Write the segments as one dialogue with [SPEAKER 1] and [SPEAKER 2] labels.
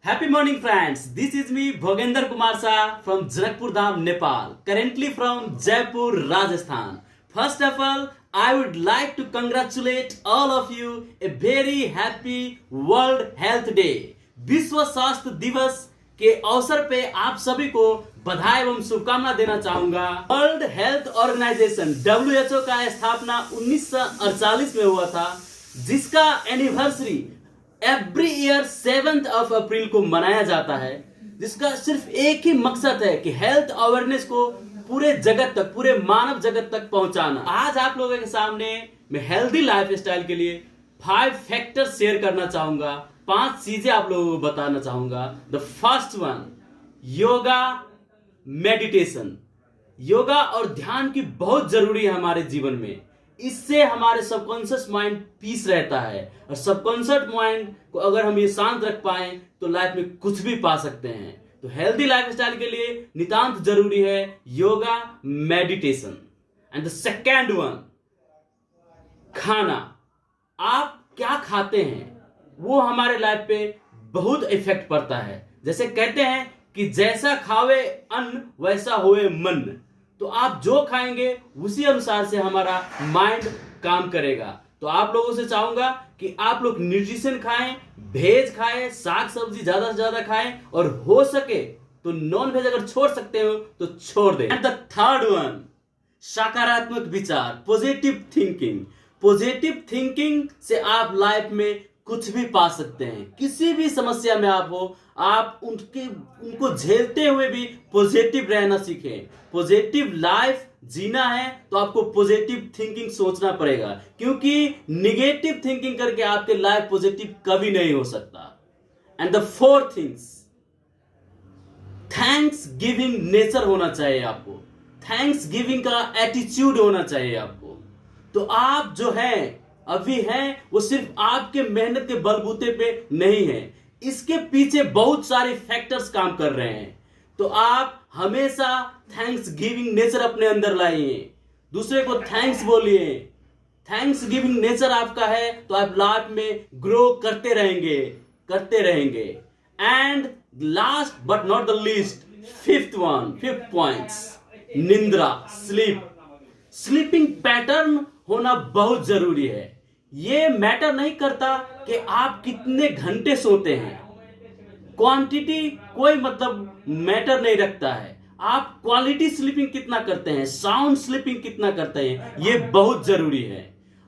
[SPEAKER 1] Happy morning, friends. This is me, Bhogender Kumar Shah from Janakpur Dham, Nepal. Currently from Jaipur, Rajasthan. First of all, I would like to congratulate all of you a very happy World Health Day. विश्व स्वास्थ्य दिवस के अवसर पे आप सभी को बधाई एवं शुभकामना देना चाहूंगा। वर्ल्ड हेल्थ ऑर्गेनाइजेशन WHO का स्थापना 1948 में हुआ था, जिसका एनिवर्सरी एवरी ईयर 7 अप्रैल को मनाया जाता है, जिसका सिर्फ एक ही मकसद है कि हेल्थ अवेयरनेस को पूरे जगत तक, पूरे मानव जगत तक पहुंचाना। आज आप लोगों के सामने मैं हेल्दी लाइफ स्टाइल के लिए 5 फैक्टर शेयर करना चाहूंगा, 5 चीजें आप लोगों को बताना चाहूंगा। The first one, yoga meditation. Yoga और ध्यान की बहुत जरूरी है हमारे जीवन में। इससे हमारे सबकॉन्शियस माइंड पीस रहता है, और सबकॉन्शियस माइंड को अगर हम ये शांत रख पाए तो लाइफ में कुछ भी पा सकते हैं। तो हेल्दी लाइफस्टाइल के लिए नितांत जरूरी है yoga meditation. And the second one, खाना। आप क्या खाते हैं वो हमारे लाइफ पे बहुत इफेक्ट पड़ता है। जैसे कहते हैं कि जैसा खावे अन्न वैसा होए मन। तो आप जो खाएंगे उसी अनुसार से हमारा माइंड काम करेगा। तो आप लोगों से चाहूंगा कि आप लोग न्यूट्रिशन खाएं, वेज खाएं, साग सब्जी ज्यादा से ज्यादा खाएं, और हो सके तो नॉन वेज अगर छोड़ सकते हो तो छोड़ दें। एंड द थर्ड वन, सकारात्मक विचार, पॉजिटिव थिंकिंग। पॉजिटिव थिंकिंग से आप लाइफ में कुछ भी पा सकते हैं। किसी भी समस्या में आप हो, आप उनको झेलते हुए भी पॉजिटिव रहना सीखें। पॉजिटिव लाइफ जीना है तो आपको पॉजिटिव थिंकिंग सोचना पड़ेगा, क्योंकि निगेटिव थिंकिंग करके आपके लाइफ पॉजिटिव कभी नहीं हो सकता। And the fourth things, thanks giving nature होना चाहिए आपको। थैंक्स गिविंग का एटीट्यूड होना चाहिए आपको। तो आप जो हैं अभी हैं वो सिर्फ आपके मेहनत के बलबूते पे नहीं है, इसके पीछे बहुत सारे फैक्टर्स काम कर रहे हैं। तो आप हमेशा थैंक्स गिविंग नेचर अपने अंदर लाइए, दूसरे को थैंक्स बोलिए। थैंक्स गिविंग नेचर आपका है तो आप लाइफ में ग्रो करते रहेंगे। And last but not the least, fifth points, निंद्रा, स्लीपिंग पैटर्न होना बहुत जरूरी है। ये मैटर नहीं करता कि आप कितने घंटे सोते हैं, क्वांटिटी कोई मतलब मैटर नहीं रखता है। आप क्वालिटी स्लीपिंग कितना करते हैं, साउंड स्लीपिंग कितना करते हैं, ये बहुत जरूरी है।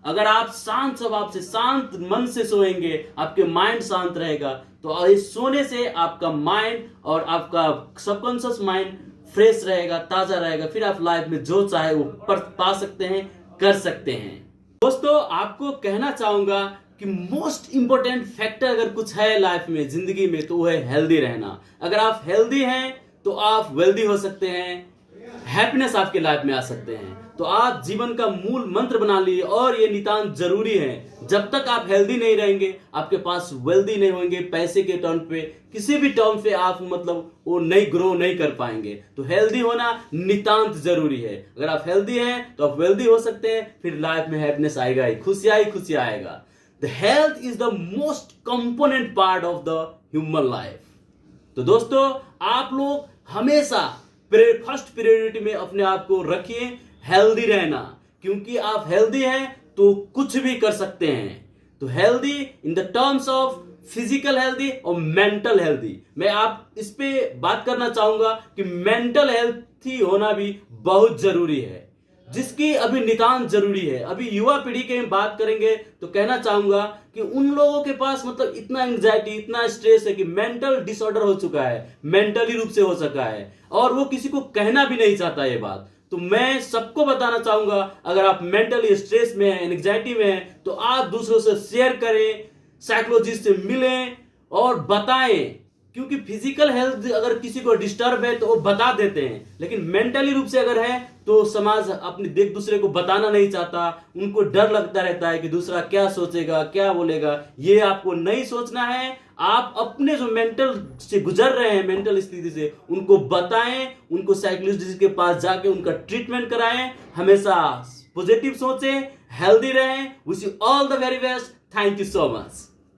[SPEAKER 1] अगर आप शांत स्वभाव से, शांत मन से सोएंगे, आपके माइंड शांत रहेगा, तो इस सोने से आपका माइंड और आपका सबकॉन्शियस माइंड फ्रेश रहेगा, ताजा रहेगा। फिर आप लाइफ में जो चाहे वो पा सकते हैं, कर सकते हैं। दोस्तों, आपको कहना चाहूंगा कि मोस्ट इंपोर्टेंट फैक्टर अगर कुछ है लाइफ में, जिंदगी में, तो वो है हेल्दी रहना। अगर आप हेल्दी हैं तो आप वेल्दी हो सकते हैं, हैप्पीनेस आपके लाइफ में आ सकते हैं। तो आप जीवन का मूल मंत्र बना लीजिए, और ये नितांत जरूरी है। जब तक आप हेल्दी नहीं रहेंगे, आपके पास वेल्दी नहीं होंगे, पैसे के टर्म पे, किसी भी टर्म पे आप मतलब वो नहीं ग्रो नहीं कर पाएंगे। तो हेल्दी होना नितांत जरूरी है। अगर आप हेल्दी हैं तो आप वेल्दी हो सकते हैं, फिर लाइफ में हैप्पीनेस आएगा, ही खुशियां आएगा। The health is the most component part of the human life. तो दोस्तों, आप लोग हमेशा फर्स्ट प्रायोरिटी में अपने आप को रखिए हेल्दी रहना, क्योंकि आप हेल्दी हैं तो कुछ भी कर सकते हैं। तो healthy in the terms of physical healthy और मेंटल हेल्दी। मैं आप इस पे बात करना चाहूंगा कि मेंटल हेल्थी होना भी बहुत जरूरी है, जिसकी अभी नितांत जरूरी है। अभी युवा पीढ़ी की बात करेंगे तो कहना चाहूंगा कि उन लोगों के पास मतलब इतना एंजाइटी, इतना स्ट्रेस है कि मेंटल डिसऑर्डर हो चुका है, मेंटली रूप से हो सका है, और वो किसी को कहना भी नहीं चाहता ये बात। तो मैं सबको बताना चाहूंगा, अगर आप मेंटली स्ट्रेस में हैं, एंजाइटी में हैं, तो आप दूसरों से शेयर करें, साइकोलॉजिस्ट से मिलें और बताएं। क्योंकि फिजिकल हेल्थ अगर किसी को डिस्टर्ब है तो वो बता देते हैं, लेकिन मेंटली रूप से अगर है तो समाज अपने एक दूसरे को बताना नहीं चाहता। उनको डर लगता रहता है कि दूसरा क्या सोचेगा, क्या बोलेगा। ये आपको नहीं सोचना है। आप अपने जो मेंटल से गुजर रहे हैं, मेंटल स्थिति से, उनको बताएं, उनको साइकोलॉजिस्ट के पास जाके उनका ट्रीटमेंट कराएं। हमेशा पॉजिटिव सोचें, हेल्दी रहें। Wish you all the very best. Thank you so much.